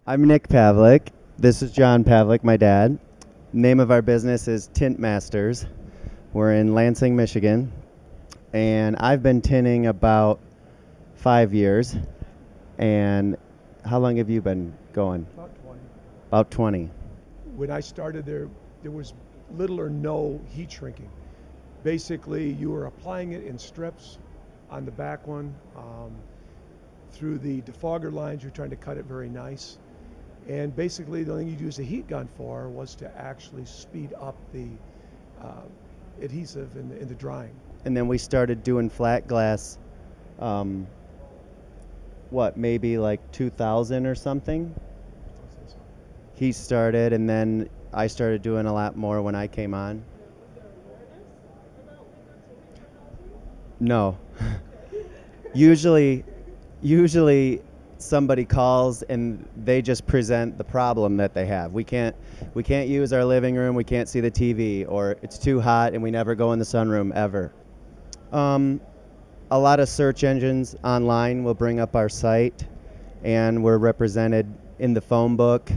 I'm Nick Pavlik. This is John Pavlik, my dad. Name of our business is Tint Masters. We're in Lansing, Michigan, and I've been tinting about 5 years. And how long have you been going? About 20. About 20. When I started there was little or no heat shrinking. Basically, you were applying it in strips on the back one. Through the defogger lines, you're trying to cut it very nice. And basically, the only thing you use a heat gun for was to actually speed up the uh, adhesive in the drying. And then we started doing flat glass, maybe like 2000 or something? He started, and then I started doing a lot more when I came on. No. usually usually somebody calls and they just present the problem that they have. We can't use our living room, we can't see the TV, or it's too hot and we never go in the sunroom ever. Um, a lot of search engines online will bring up our site, and we're represented in the phone book.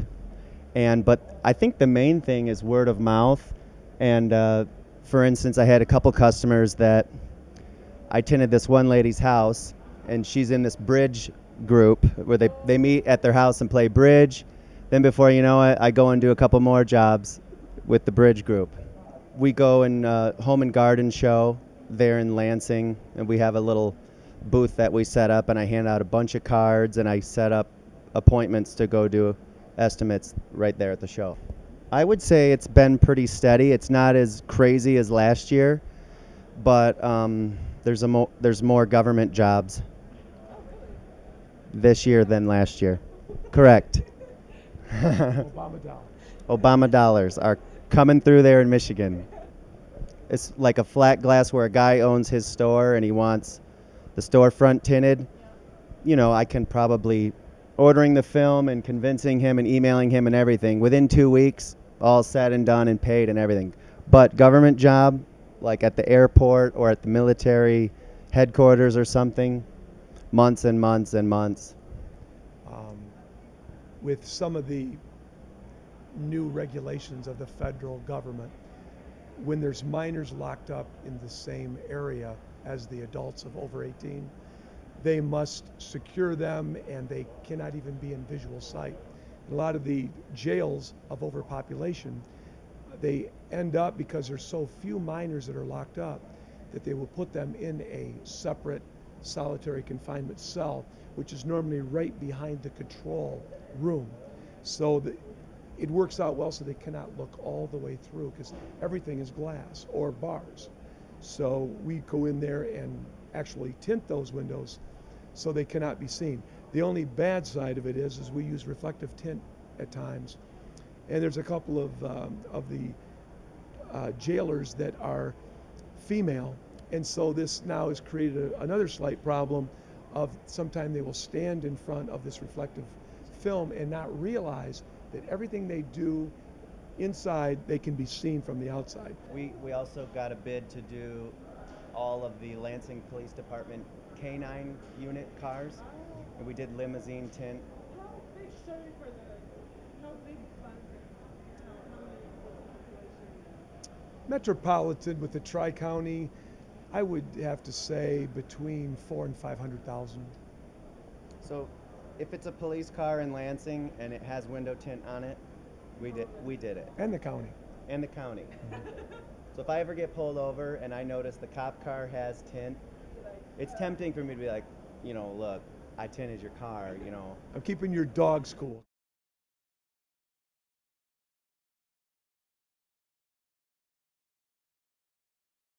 But I think the main thing is word of mouth. And for instance, I had a couple customers that I tinted this one lady's house, and she's in this bridge group where they meet at their house and play bridge. Then before you know it, I go and do a couple more jobs with the bridge group. We go and home and garden show there in Lansing, and we have a little booth that we set up, and I hand out a bunch of cards, and I set up appointments to go do estimates right there at the show. I would say it's been pretty steady. It's not as crazy as last year, but there's more government jobs this year than last year. Correct. Obama dollars. Obama dollars are coming through there in Michigan. It's like a flat glass where a guy owns his store and he wants the storefront tinted. I can probably ordering the film and convincing him and emailing him and everything within 2 weeks, all said and done and paid and everything. But government job, like at the airport or at the military headquarters or something, months and months and months. Um, with some of the new regulations of the federal government, when there's minors locked up in the same area as the adults of over 18, they must secure them and they cannot even be in visual sight. A lot of the jails of overpopulation, they end up, because there's so few minors that are locked up, that they will put them in a separate solitary confinement cell, which is normally right behind the control room. So it works out well, so they cannot look all the way through because everything is glass or bars. So we go in there and actually tint those windows so they cannot be seen. The only bad side of it is we use reflective tint at times, and there's a couple of the jailers that are female, and so this now has created another slight problem of sometimes they will stand in front of this reflective film and not realize that everything they do inside, they can be seen from the outside. We also got a bid to do all of the Lansing Police Department K9 unit cars, and we did limousine tint. How big, sorry for the, how big Lansing, how many population? Metropolitan with the Tri-County, I would have to say between 400,000 and 500,000. So if it's a police car in Lansing and it has window tint on it, we did it. And the county. And the county. So if I ever get pulled over and I notice the cop car has tint, it's tempting for me to be like, look, I tinted your car. I'm keeping your dogs cool.